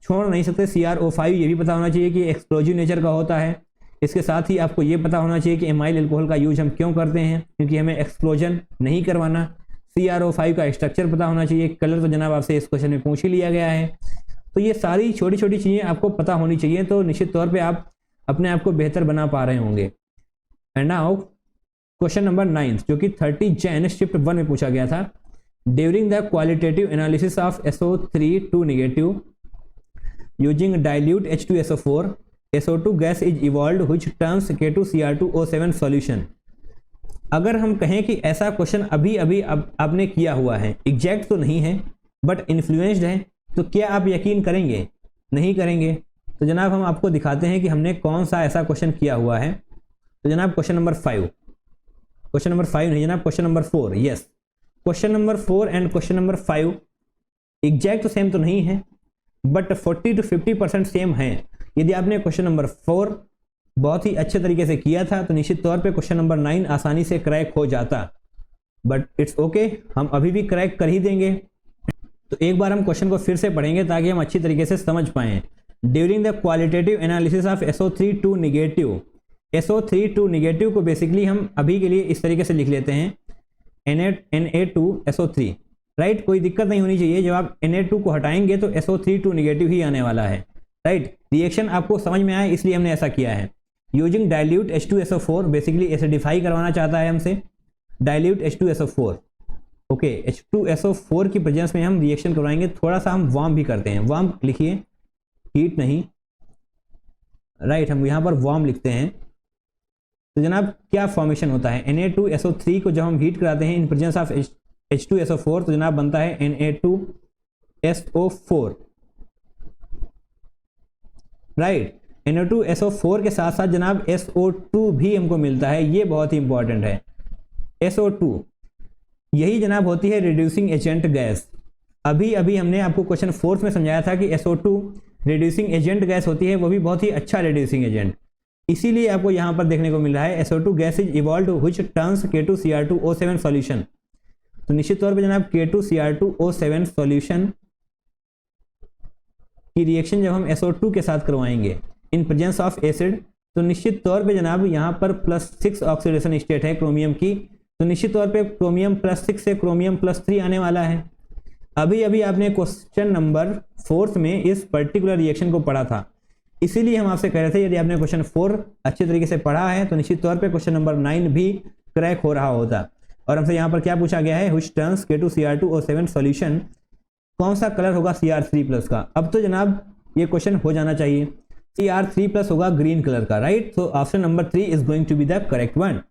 छोड़ नहीं सकते। CrO5 ये भी पता होना चाहिए कि एक्सप्लोजिव नेचर का होता है। इसके साथ ही आपको ये पता होना चाहिए कि एमाइल अल्कोहल का यूज हम क्यों करते हैं, क्योंकि हमें एक्सप्लोजन नहीं करवाना। CrO5 का स्ट्रक्चर पता होना चाहिए। कलर तो जनाब आपसे इस क्वेश्चन में पूछ ही लिया गया है। तो ये सारी छोटी छोटी चीज़ें आपको पता होनी चाहिए, तो निश्चित तौर पर आप अपने आप को बेहतर बना पा रहे होंगे। एंड नाउ क्वेश्चन नंबर 9 जो कि 30 जैन शिफ्ट 1 में पूछा गया था। During the qualitative analysis of SO3 negative using dilute H2SO4 SO2 gas is evolved which turns K2Cr2O7 solution. अगर हम कहें कि ऐसा क्वेश्चन अभी अभी आपने किया हुआ है, एग्जैक्ट तो नहीं है बट इन्फ्लुएंस्ड है, तो क्या आप यकीन करेंगे? नहीं करेंगे। तो जनाब हम आपको दिखाते हैं कि हमने कौन सा ऐसा क्वेश्चन किया हुआ है। तो जनाब क्वेश्चन नंबर 5, क्वेश्चन नंबर 5 नहीं जनाब, question number 4, yes. Question number 4 and question number 5 exact तो सेम तो नहीं है बट 40 to 50% सेम है। यदि आपने क्वेश्चन नंबर 4 बहुत ही अच्छे तरीके से किया था तो निश्चित तौर पे क्वेश्चन नंबर 9 आसानी से क्रैक हो जाता, बट इट्स ओके, हम अभी भी क्रैक कर ही देंगे। तो एक बार हम क्वेश्चन को फिर से पढ़ेंगे ताकि हम अच्छी तरीके से समझ पाएँ। During the qualitative analysis of SO3 negative, SO3 negative को बेसिकली हम अभी के लिए इस तरीके से लिख लेते हैं Na2SO3, राइट। कोई दिक्कत नहीं होनी चाहिए, जब आप Na2 को हटाएंगे तो SO32 निगेटिव ही आने वाला है, राइट। रिएक्शन आपको समझ में आया इसलिए हमने ऐसा किया है। Using dilute H2SO4, basically acidify करवाना चाहता है हमसे डाइल्यूट H2SO4। ओके, H2SO4 की प्रेजेंस में हम रिएक्शन करवाएंगे। थोड़ा सा हम वार्म भी करते हैं, वार्म लिखिए, हीट नहीं, राइट। हम यहाँ पर वार्म लिखते हैं। तो जनाब क्या फॉर्मेशन होता है, Na2SO3 को जब हम हीट कराते हैं इन प्रेजेंस ऑफ H2SO4 तो जनाब बनता है Na2SO4, राइट। Na2SO4 के साथ साथ जनाब SO2 भी हमको मिलता है, ये बहुत ही इंपॉर्टेंट है। SO2 यही जनाब होती है रिड्यूसिंग एजेंट गैस। अभी अभी हमने आपको क्वेश्चन 4 में समझाया था कि SO2 रिड्यूसिंग एजेंट गैस होती है, वो भी बहुत ही अच्छा रिड्यूसिंग एजेंट। इसीलिए आपको यहाँ पर देखने को मिल रहा है SO2 gas is evolved which turns K2Cr2O7 solution. तो निश्चित तौर पे जनाब K2Cr2O7 सॉल्यूशन की रिएक्शन जब हम SO2 के साथ करवाएंगे इन प्रेजेंस ऑफ एसिड, तो निश्चित तौर पे जनाब यहाँ पर +6 ऑक्सीडेशन स्टेट है क्रोमियम की, तो निश्चित तौर पे क्रोमियम +6 से क्रोमियम +3 आने वाला है। अभी अभी आपने क्वेश्चन नंबर 4 में इस पर्टिकुलर रिएक्शन को पढ़ा था, इसीलिए हम आपसे कह रहे थे यदि आपने क्वेश्चन 4 अच्छे तरीके से पढ़ा है तो निश्चित तौर पे क्वेश्चन नंबर 9 भी क्रैक हो रहा होता। और हमसे यहाँ पर क्या पूछा गया है, व्हिच टर्न्स K2Cr2O7 सॉल्यूशन, कौन सा कलर होगा Cr3+ का। अब तो जनाब ये क्वेश्चन हो जाना चाहिए, Cr3+ होगा ग्रीन कलर का, राइट। तो option number 3 is going to be the correct one.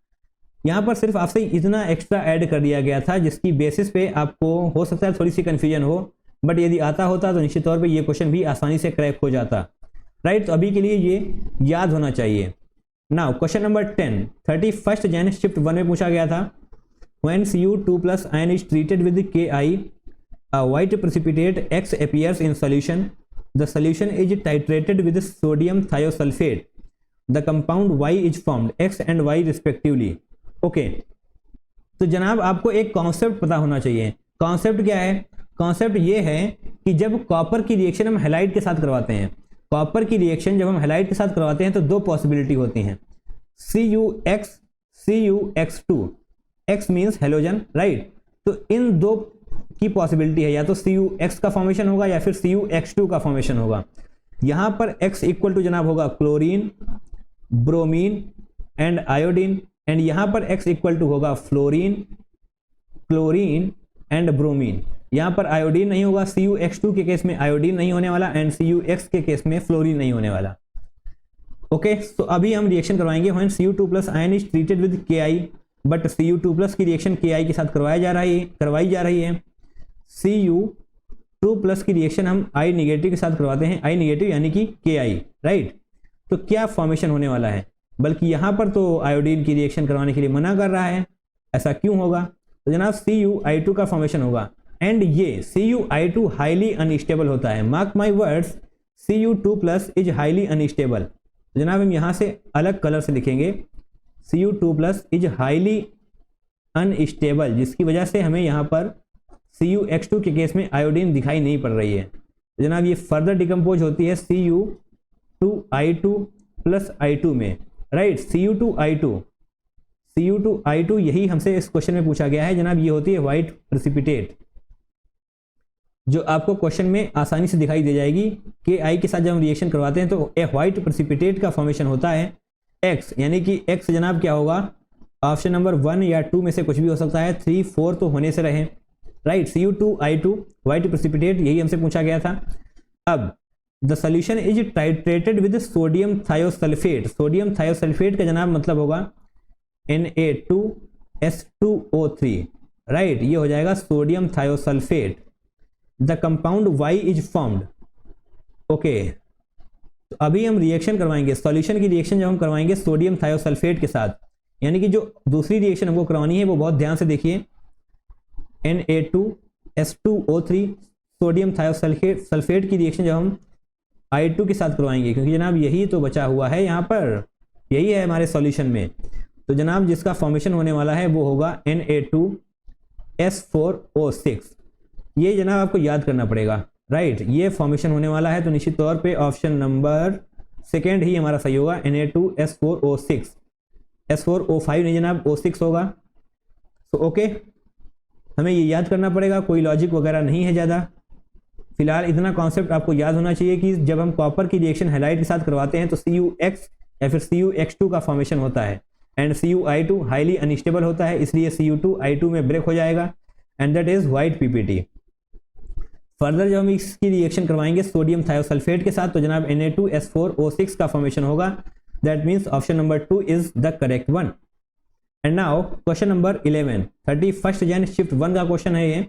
यहाँ पर सिर्फ आपसे इतना एक्स्ट्रा ऐड कर दिया गया था जिसकी बेसिस पे आपको हो सकता है थोड़ी सी कंफ्यूजन हो, बट यदि आता होता तो निश्चित तौर पे ये क्वेश्चन भी आसानी से क्रैक हो जाता, राइट। तो अभी के लिए ये याद होना चाहिए। Now question number 10, 31 Jain shift 1 में पूछा गया था, when Cu2+ ion is treated with Ki, a white precipitate X appears in solution. The solution is titrated with sodium thiosulfate. The compound Y is formed, X and Y respectively. Okay, तो जनाब आपको एक concept पता होना चाहिए। Concept क्या है, concept ये है कि जब कॉपर की रिएक्शन हम हैलाइड के साथ करवाते हैं, कॉपर की रिएक्शन जब हम हैलाइड के साथ करवाते हैं तो दो पॉसिबिलिटी होती हैं, CuX, CuX2, X means halogen, right. तो इन दो की पॉसिबिलिटी है, या तो CuX का फॉर्मेशन होगा या फिर CuX2 का फॉर्मेशन होगा। यहां पर X इक्वल टू जनाब होगा chlorine, bromine and iodine, and यहां पर X इक्वल टू होगा फ्लोरीन, क्लोरीन एंड ब्रोमीन। यहां पर आयोडीन नहीं होगा, CuX2 के केस में आयोडीन नहीं होने वाला एंड CuX के केस में फ्लोरीन नहीं होने वाला। ओके, तो अभी हम रिएक्शन करवाएंगे when Cu2+ ion is treated with Ki, but Cu2+ की रिएक्शन Ki के साथ करवाई जा रही है। Cu2+ की रिएक्शन हम I नेगेटिव के साथ करवाते हैं, I नेगेटिव यानी कि Ki, राइट। तो क्या फॉर्मेशन होने वाला है, बल्कि यहाँ पर तो आयोडीन की रिएक्शन करवाने के लिए मना कर रहा है, ऐसा क्यों होगा। तो जनाब Cu2 का फॉर्मेशन होगा, एंड ये Cu2 हाईली अनस्टेबल होता है। Mark my words, Cu2+ is highly unstable. तो जनाब हम यहाँ से अलग कलर से लिखेंगे, Cu2+ इज हाईली अनस्टेबल, जिसकी वजह से हमें यहाँ पर CuX2 के केस में आयोडीन दिखाई नहीं पड़ रही है। तो जनाब ये फर्दर डिकम्पोज होती है Cu2I2 + I2 में, राइट। Cu2I2 यही हमसे इस क्वेश्चन में पूछा गया है जनाब। ये होती है व्हाइट प्रेसिपिटेट, जो आपको क्वेश्चन में आसानी से दिखाई दे जाएगी। Ki के साथ जब हम रिएक्शन करवाते हैं तो ए व्हाइट प्रेसिपिटेट का फॉर्मेशन होता है X, यानी कि X जनाब क्या होगा, ऑप्शन नंबर 1 या 2 में से कुछ भी हो सकता है, 3, 4 तो होने से रहे, राइट। Cu2I2 व्हाइट प्रेसिपिटेट, यही हमसे पूछा गया था। अब the solution is titrated with sodium thiosulphate. Sodium thiosulphate का जनाब मतलब होगा Na2S2O3, राइट। ये हो जाएगा sodium thiosulphate. The compound Y is formed. Okay, तो अभी हम रिएक्शन करवाएंगे, सॉल्यूशन की रिएक्शन जब हम करवाएंगे सोडियम थायोसल्फेट के साथ, यानी कि जो दूसरी रिएक्शन हमको करवानी है वो बहुत ध्यान से देखिए, Na2S2O3 सोडियम थायोसल्फेट की रिएक्शन जब हम I2 के साथ करवाएंगे, क्योंकि जनाब यही तो बचा हुआ है यहाँ पर, यही है हमारे सॉल्यूशन में। तो जनाब जिसका फॉर्मेशन होने वाला है वो होगा Na2S4O6। ये जनाब आपको याद करना पड़ेगा, राइट। ये फॉर्मेशन होने वाला है, तो निश्चित तौर पे ऑप्शन नंबर 2 ही हमारा सही होगा, Na2S4O6। S4O5 नहीं जनाब, O6 होगा। तो ओके, हमें ये याद करना पड़ेगा, कोई लॉजिक वगैरह नहीं है ज़्यादा। फिलहाल इतना कॉन्सेप्ट आपको याद होना चाहिए कि जब हम कॉपर की रिएक्शन हैलाइड के साथ करवाते हैं तो CuX या फिर CuX2 का फॉर्मेशन होता है एंड Cu(I2) हाईली अनस्टेबल होता है, इसलिए Cu2I2 में ब्रेक हो जाएगा and that is white PPT। Further जब हम इसकी रिएक्शन करवाएंगे सोडियम थायोसल्फेट के साथ तो जनाब Na2S4O6 का फॉर्मेशन होगा। That means option number 2 is the correct one. And now question number 11, 31 जन शिफ्ट 1 का क्वेश्चन है ये।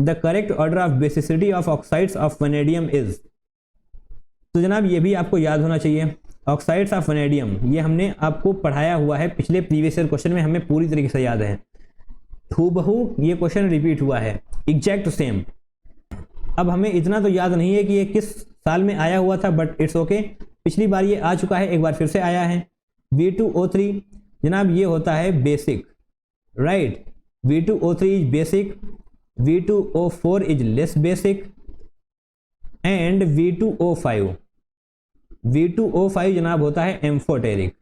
The correct order of basicity of oxides of vanadium is. तो जनाब ये भी आपको याद होना चाहिए। ऑक्साइड्स ऑफ वनेडियम ये हमने आपको पढ़ाया हुआ है पिछले प्रीवियस ईयर क्वेश्चन में, हमें पूरी तरीके से याद है, हूबहू ये क्वेश्चन रिपीट हुआ है, एग्जैक्ट सेम। अब हमें इतना तो याद नहीं है कि ये किस साल में आया हुआ था, बट इट्स ओके, पिछली बार ये आ चुका है, एक बार फिर से आया है। V2O3 जनाब ये होता है basic, right. V2O3 is basic, V2O4 is less basic and V2O5 जनाब होता है एम्फोटेरिक।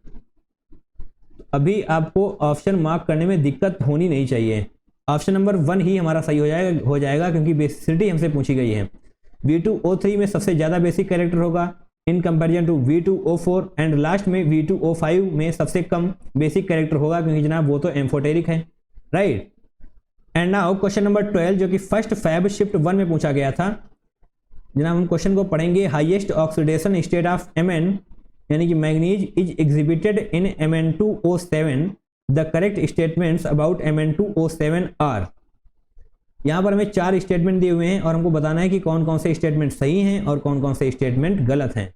अभी आपको ऑप्शन मार्क करने में दिक्कत होनी नहीं चाहिए, ऑप्शन नंबर 1 ही हमारा सही हो जाएगा क्योंकि बेसिसिटी हमसे पूछी गई है। V2O3 में सबसे ज़्यादा बेसिक कैरेक्टर होगा in comparison to V2O4 and last में V2O5 में सबसे कम बेसिक कैरेक्टर होगा क्योंकि जनाब वो तो एम्फोटेरिक है, right. And now question number 12 जो कि फर्स्ट फैब शिफ्ट 1 में पूछा गया था। जनाब हम क्वेश्चन को पढ़ेंगे। Highest oxidation state of Mn यानी कि manganese is exhibited in Mn2O7। The correct statements about Mn2O7 are. यहाँ पर हमें 4 स्टेटमेंट दिए हुए हैं और हमको बताना है कि कौन कौन से स्टेटमेंट सही हैं और कौन कौन से स्टेटमेंट गलत हैं।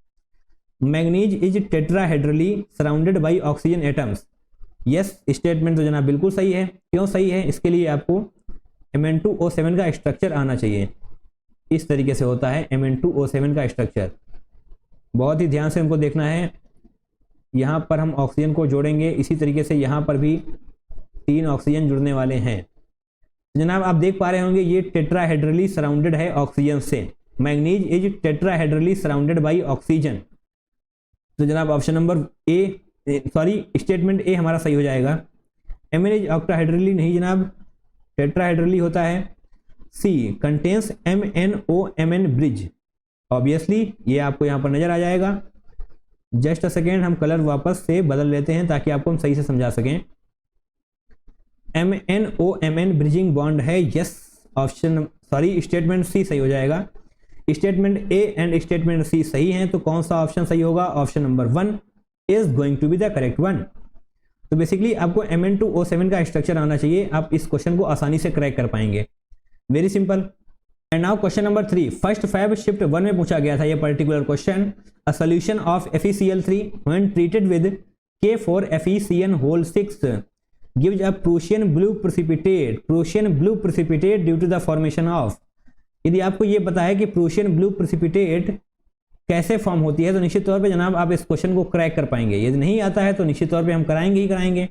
Manganese is tetrahedrally surrounded by oxygen atoms. Yes statement तो जनाब बिल्कुल सही है। क्यों सही है? इसके लिए आपको Mn2O7 का स्ट्रक्चर आना चाहिए। इस तरीके से होता है Mn2O7 का स्ट्रक्चर, बहुत ही ध्यान से हमको देखना है। यहाँ पर हम ऑक्सीजन को जोड़ेंगे, इसी तरीके से यहाँ पर भी 3 ऑक्सीजन जुड़ने वाले हैं। जनाब आप देख पा रहे होंगे ये टेट्राहेड्रली सराउंडेड है ऑक्सीजन से। Manganese is tetrahedrally surrounded by oxygen. तो जनाब ऑप्शन नंबर स्टेटमेंट ए हमारा सही हो जाएगा। Mn इज ऑक्टाहेड्रली नहीं जनाब, टेट्राहेड्रली होता है। सी कंटेन्स MnOMn ब्रिज, ऑब्वियसली ये आपको यहाँ पर नजर आ जाएगा। जस्ट अ सेकेंड, हम कलर वापस से बदल लेते हैं ताकि आपको हम सही से समझा सकें। MnOMn ब्रिजिंग बॉन्ड है, यस ऑप्शन स्टेटमेंट सी सही हो जाएगा। Statement A and statement C सही हैं, तो कौन सा ऑप्शन सही होगा? Option number 1 is going to be the correct one. तो बेसिकली आपको Mn2O7 का स्ट्रक्चर आना चाहिए, आप इस क्वेश्चन को आसानी से क्रैक कर पाएंगे। Very simple. And now question number 3 first Feb shift 1 में पूछा गया था ये particular question. A solution of FeCl3 when treated with K4FeCN6 gives a Prussian blue precipitate due to the formation of। यदि आपको ये पता है कि प्रूशियन ब्लू प्रेसिपिटेट कैसे फॉर्म होती है तो निश्चित तौर पे जनाब आप इस क्वेश्चन को क्रैक कर पाएंगे। यदि नहीं आता है तो निश्चित तौर पे हम कराएंगे ही कराएंगे।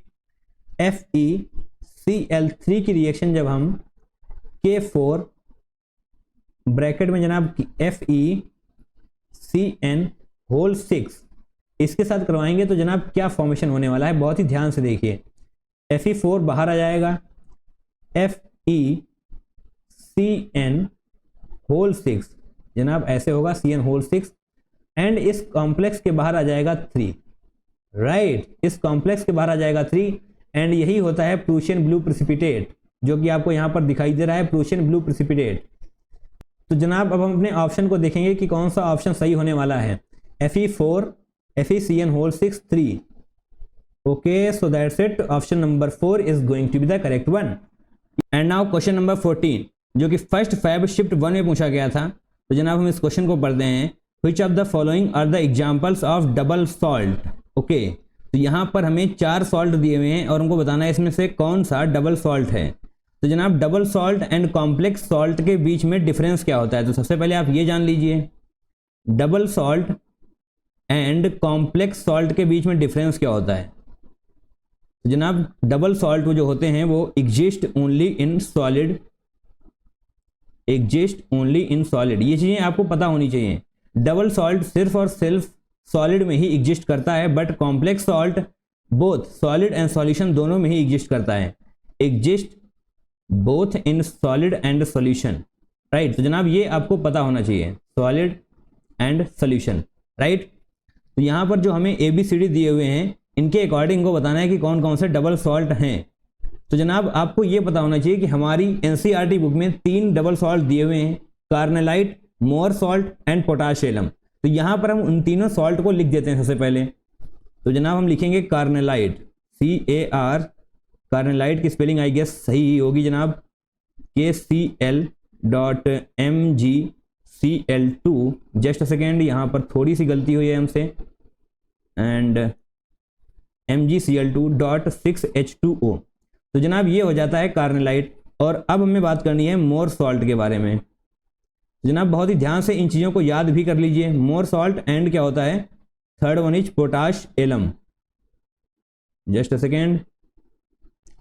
FeCl3 की रिएक्शन जब हम K4 ब्रैकेट में जनाब FeCN6 इसके साथ करवाएंगे तो जनाब क्या फॉर्मेशन होने वाला है, बहुत ही ध्यान से देखिए। Fe4 बाहर आ जाएगा, FeCN6 जनाब ऐसे होगा CN6 एंड इस कॉम्प्लेक्स के बाहर आ जाएगा 3, राइट। इस कॉम्प्लेक्स के बाहर आ जाएगा 3 एंड यही होता है प्रूशियन ब्लू प्रेसिपिटेट जो कि आपको यहाँ पर दिखाई दे रहा है, प्रूशियन ब्लू प्रेसिपिटेट। तो जनाब अब हम अपने ऑप्शन को देखेंगे कि कौन सा ऑप्शन सही होने वाला है। Fe4 FeCN6 3। Okay, so that's it, option number 4 is going to be the correct one. And now question number 14 जो कि फर्स्ट फैब शिफ्ट 1 में पूछा गया था। तो जनाब हम इस क्वेश्चन को पढ़ते हैं। Which of the following are the examples of double salt. Okay, तो यहाँ पर हमें 4 सॉल्ट दिए हुए हैं और हमको बताना है इसमें से कौन सा डबल सॉल्ट है। तो जनाब double salt and complex salt के बीच में डिफरेंस क्या होता है? तो सबसे पहले आप ये जान लीजिए, double salt and complex salt के बीच में डिफरेंस क्या होता है। तो जनाब डबल सॉल्ट जो होते हैं वो exist only in solid, exist only in solid, ये चीज़ें आपको पता होनी चाहिए। डबल सॉल्ट सिर्फ और सिर्फ सॉलिड में ही एग्जिस्ट करता है, but complex salt both solid and solution दोनों में ही एग्जिस्ट करता है। Exist both in solid and solution, right. तो जनाब ये आपको पता होना चाहिए, सॉलिड एंड सॉल्यूशन, राइट। तो यहाँ पर जो हमें ABCD दिए हुए हैं इनके अकॉर्डिंग को बताना है कि कौन कौन से डबल सॉल्ट हैं। तो जनाब आपको ये पता होना चाहिए कि हमारी NCERT बुक में 3 डबल सॉल्ट दिए हुए हैं, carnallite, more salt and potassium. तो यहाँ पर हम उन तीनों सॉल्ट को लिख देते हैं सबसे पहले। तो जनाब हम लिखेंगे कार्नेलाइट, CAR, कार्नेलाइट की स्पेलिंग आई गेस सही ही होगी जनाब, KCl.MgCl2, जस्ट अ सेकेंड, यहाँ पर थोड़ी सी गलती हुई है हमसे, एंड MgCl2.6H2O। तो जनाब ये हो जाता है कार्नेलाइट। और अब हमें बात करनी है मोर सॉल्ट के बारे में। जनाब बहुत ही ध्यान से इन चीज़ों को याद भी कर लीजिए। मोर सॉल्ट एंड क्या होता है, third one is potash alum, just a second.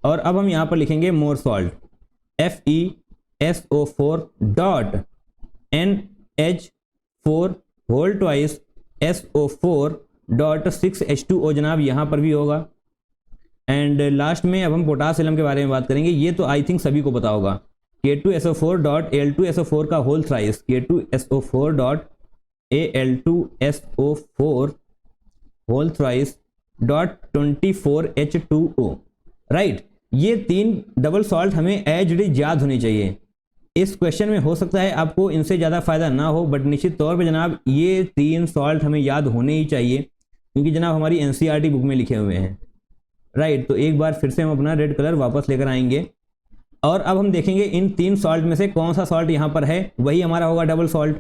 और अब हम यहाँ पर लिखेंगे मोर सॉल्ट, FeSO4.NH4 जनाब यहाँ पर भी होगा। एंड लास्ट में अब हम पोटाशियम के बारे में बात करेंगे। ये तो आई थिंक सभी को पता होगा, K2SO4.Al2SO4 का whole thrice, K2SO4.Al2SO4 whole thrice .24H2O, राइट। ये 3 डबल सॉल्ट हमें एज इट इज याद होनी चाहिए। इस क्वेश्चन में हो सकता है आपको इनसे ज़्यादा फायदा ना हो, बट निश्चित तौर पे जनाब ये 3 सॉल्ट हमें याद होने ही चाहिए, क्योंकि जनाब हमारी NCERT बुक में लिखे हुए हैं, राइट। तो एक बार फिर से हम अपना रेड कलर वापस लेकर आएंगे और अब हम देखेंगे इन 3 सॉल्ट में से कौन सा सॉल्ट यहाँ पर है, वही हमारा होगा डबल सॉल्ट।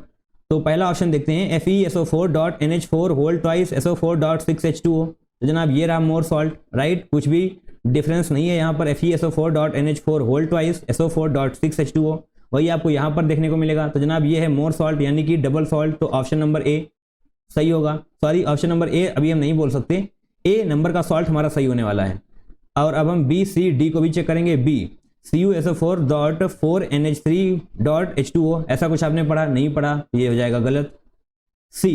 तो पहला ऑप्शन देखते हैं, FeSO4.NH4 होल ट्वाइस SO4.6H2O। तो जनाब ये रहा मोर सॉल्ट, राइट, कुछ भी डिफरेंस नहीं है यहाँ पर, FeSO4.NH4 होल ट्वाइस SO4.6H2O, वही आपको यहाँ पर देखने को मिलेगा। तो जनाब ये है मोर सॉल्ट यानी कि डबल सॉल्ट। तो ऑप्शन नंबर ए सही होगा, सॉरी ऑप्शन नंबर ए अभी हम नहीं बोल सकते, ए नंबर का सॉल्ट हमारा सही होने वाला है। और अब हम B, C, D को भी चेक करेंगे। B, CuSO4.4NH3.H2O, ऐसा कुछ आपने पढ़ा नहीं पढ़ा, ये हो जाएगा गलत। C,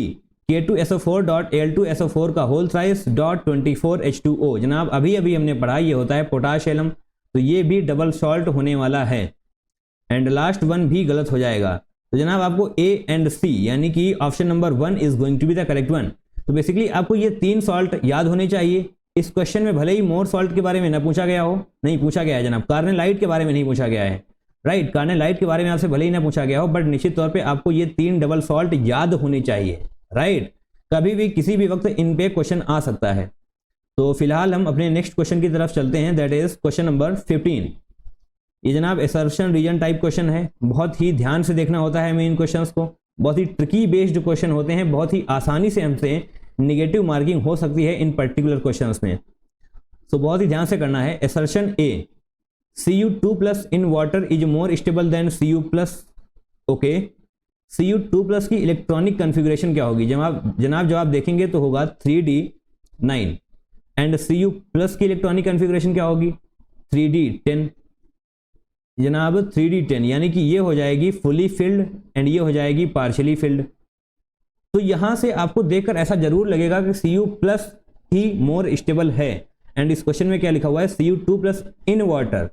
K2SO4.Al2SO4 का होल थ्राइस .24H2O, जनाब अभी अभी हमने पढ़ा, ये होता है पोटाशियम, तो ये भी डबल सॉल्ट होने वाला है। एंड लास्ट वन भी गलत हो जाएगा। तो जनाब आपको A एंड C यानी कि option number 1 is going to be the correct one. तो बेसिकली आपको ये 3 सॉल्ट याद होने चाहिए। इस क्वेश्चन में भले ही मोर सॉल्ट के बारे में ना पूछा गया हो, नहीं पूछा गया है जनाब, कार्नेलाइट के बारे में नहीं पूछा गया है, राइट, कार्नेलाइट के बारे में आपसे भले ही ना पूछा गया हो, बट निश्चित तौर पे आपको ये 3 डबल सॉल्ट याद होने चाहिए, राइट। कभी भी किसी भी वक्त इन पे क्वेश्चन आ सकता है। तो फिलहाल हम अपने नेक्स्ट क्वेश्चन की तरफ चलते हैं, दैट इज क्वेश्चन नंबर 15। ये जनाब असर्शन रीजन टाइप क्वेश्चन है, बहुत ही ध्यान से देखना होता है हमें इन क्वेश्चंस को, बहुत ही ट्रिकी बेस्ड क्वेश्चन होते हैं, बहुत ही आसानी से हमसे नेगेटिव मार्किंग हो सकती है इन पर्टिकुलर क्वेश्चंस में। तो बहुत ही ध्यान से करना है। Assertion A, Cu2+ in water is more stable than Cu+, okay. Cu2+ की इलेक्ट्रॉनिक कन्फिग्रेशन क्या होगी जनाब जब आप देखेंगे तो होगा 3D9 एंड Cu+ की इलेक्ट्रॉनिक कन्फिग्रेशन क्या होगी 3D10 जनाब 3D10, यानी कि ये हो जाएगी फुली फिल्ड एंड ये हो जाएगी पार्शियली फिल्ड। तो यहां से आपको देखकर ऐसा जरूर लगेगा कि Cu+ ही मोर स्टेबल है, एंड इस क्वेश्चन में क्या लिखा हुआ है Cu2+ इन वाटर।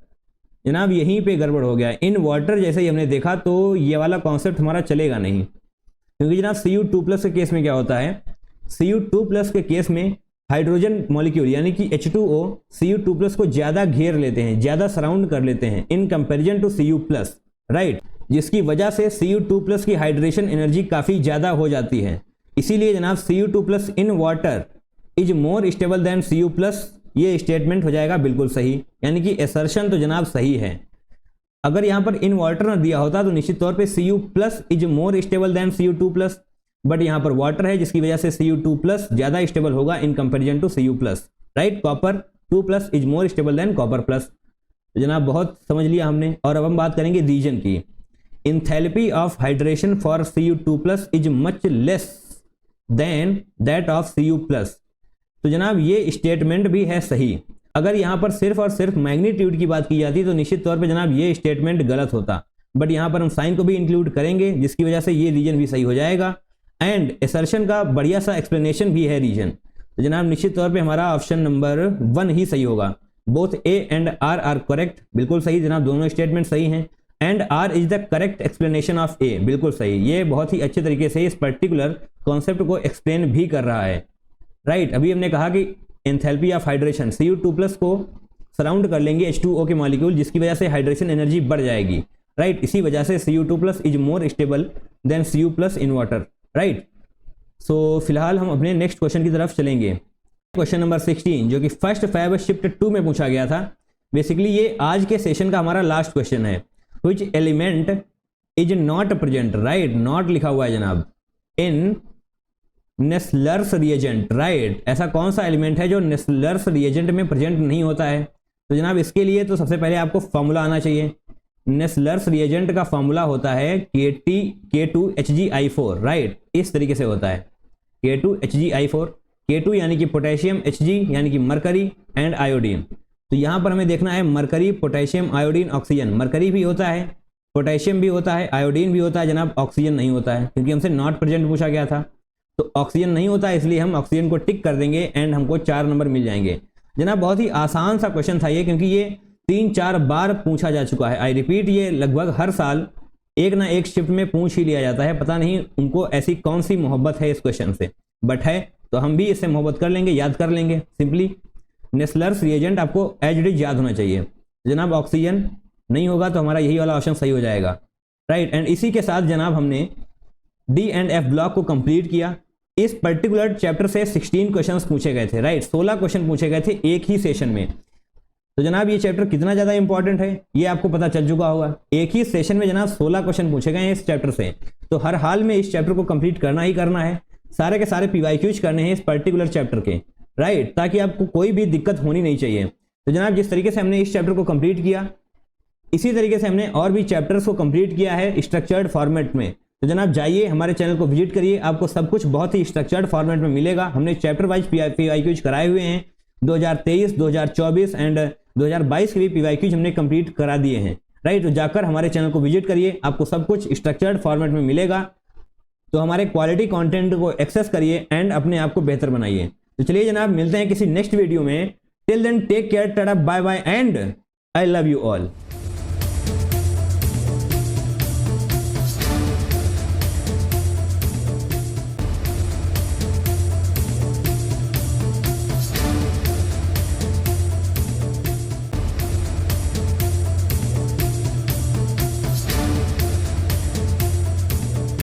जनाब यहीं पे गड़बड़ हो गया, इन वाटर जैसे ही हमने देखा तो ये वाला कॉन्सेप्ट हमारा चलेगा नहीं, क्योंकि जनाब Cu2+ के केस में क्या होता है, Cu2+ के केस में हाइड्रोजन मॉलिक्यूल यानी कि H2O Cu2+ को ज्यादा घेर लेते हैं, ज्यादा सराउंड कर लेते हैं in comparison to Cu+, right, जिसकी वजह से Cu2+ की हाइड्रेशन एनर्जी काफी ज्यादा हो जाती है। इसीलिए जनाब Cu2+ in water is more stable than Cu+, ये स्टेटमेंट हो जाएगा बिल्कुल सही, यानी कि असर्शन तो जनाब सही है। अगर यहां पर इन वाटर न दिया होता तो निश्चित तौर पे Cu+ is more stable then Cu2+, but यहां पर वाटर है जिसकी वजह से Cu2+ ज्यादा स्टेबल होगा in comparison to Cu+, right. Copper 2+ is more stable than copper plus. तो जनाब बहुत समझ लिया हमने। और अब हम बात करेंगे रीजन की। Enthalpy of hydration for Cu2+ is much less than that of Cu+। तो जनाब ये स्टेटमेंट भी है सही। अगर यहाँ पर सिर्फ और सिर्फ मैग्नीट्यूड की बात की जाती तो निश्चित तौर पे जनाब ये स्टेटमेंट गलत होता, बट यहाँ पर हम साइन को भी इंक्लूड करेंगे जिसकी वजह से ये रीजन भी सही हो जाएगा, एंड असर्शन का बढ़िया सा एक्सप्लेनेशन भी है रीजन। तो जनाब निश्चित तौर पे हमारा ऑप्शन नंबर 1 ही सही होगा, both A and R are correct, बिल्कुल सही जनाब, दोनों स्टेटमेंट सही हैं। And R is the correct explanation of A, बिल्कुल सही, ये बहुत ही अच्छे तरीके से इस पर्टिकुलर कॉन्सेप्ट को एक्सप्लेन भी कर रहा है। राइट, अभी हमने कहा कि एंथैल्पी ऑफ हाइड्रेशन, Cu2+ को सराउंड कर लेंगे H2O के मॉलिक्यूल, जिसकी वजह से हाइड्रेशन एनर्जी बढ़ जाएगी। राइट, इसी वजह से Cu2+ is more stable than Cu+ in water. Right, so फिलहाल हम अपने नेक्स्ट क्वेश्चन की तरफ चलेंगे। क्वेश्चन नंबर 16 जो कि फर्स्ट फैब शिफ्ट 2 में पूछा गया था। बेसिकली ये आज के सेशन का हमारा लास्ट क्वेश्चन है। Which element is not present, right, not लिखा हुआ है जनाब, इन नेस्लर्स रिएजेंट। राइट, ऐसा कौन सा एलिमेंट है जो नेस्लर्स रिएजेंट में प्रेजेंट नहीं होता है? तो जनाब इसके लिए तो सबसे पहले आपको फॉर्मूला आना चाहिए। नेस्लर्स रिएजेंट का फॉर्मूला होता है K2HgI4। राइट, इस तरीके से होता है K2HgI4। K2 यानी कि पोटेशियम, Hg यानी कि मरकरी एंड आयोडीन। तो यहाँ पर हमें देखना है mercury, potassium, iodine, oxygen. Mercury भी होता है, पोटेशियम भी होता है, आयोडीन भी होता है जनाब, ऑक्सीजन नहीं होता है क्योंकि हमसे नॉट प्रेजेंट पूछा गया था। तो ऑक्सीजन नहीं होता है, इसलिए हम ऑक्सीजन को टिक कर देंगे एंड हमको 4 नंबर मिल जाएंगे। जनाब बहुत ही आसान सा क्वेश्चन था ये, क्योंकि ये 3-4 बार पूछा जा चुका है। आई रिपीट, ये लगभग हर साल एक ना एक शिफ्ट में पूछ ही लिया जाता है। पता नहीं उनको ऐसी कौन सी मोहब्बत है इस क्वेश्चन से, बट है तो हम भी इससे मोहब्बत कर लेंगे, याद कर लेंगे। सिंपली नेस्लर्स रिएजेंट आपको एज इट इज याद होना चाहिए। जनाब ऑक्सीजन नहीं होगा तो हमारा यही वाला ऑप्शन सही हो जाएगा। राइट, एंड इसी के साथ जनाब हमने डी एंड एफ ब्लॉक को कंप्लीट किया। इस पर्टिकुलर चैप्टर से 16 क्वेश्चंस पूछे गए थे। राइट, 16 क्वेश्चन पूछे गए थे एक ही सेशन में। तो जनाब ये चैप्टर कितना ज़्यादा इंपॉर्टेंट है ये आपको पता चल चुका होगा। एक ही सेशन में जनाब 16 क्वेश्चन पूछे गए हैं इस चैप्टर से, तो हर हाल में इस चैप्टर को कंप्लीट करना ही करना है। सारे के सारे PYQs करने हैं इस पर्टिकुलर चैप्टर के। राइट, ताकि आपको कोई भी दिक्कत होनी नहीं चाहिए। तो जनाब जिस तरीके से हमने इस चैप्टर को कंप्लीट किया, इसी तरीके से हमने और भी चैप्टर्स को कंप्लीट किया है स्ट्रक्चर्ड फॉर्मेट में। तो जनाब जाइए हमारे चैनल को विजिट करिए, आपको सब कुछ बहुत ही स्ट्रक्चर्ड फॉर्मेट में मिलेगा। हमने चैप्टर वाइज PYQs कराए हुए हैं। 2023, 2024 एंड 2022 के भी PYQs हमने कंप्लीट करा दिए हैं। राइट, तो जाकर हमारे चैनल को विजिट करिए, आपको सब कुछ स्ट्रक्चर्ड फॉर्मेट में मिलेगा। तो हमारे क्वालिटी कंटेंट को एक्सेस करिए एंड अपने आप को बेहतर बनाइए। तो चलिए जनाब मिलते हैं किसी नेक्स्ट वीडियो में। Till then take care, tata, bye bye and I love you all.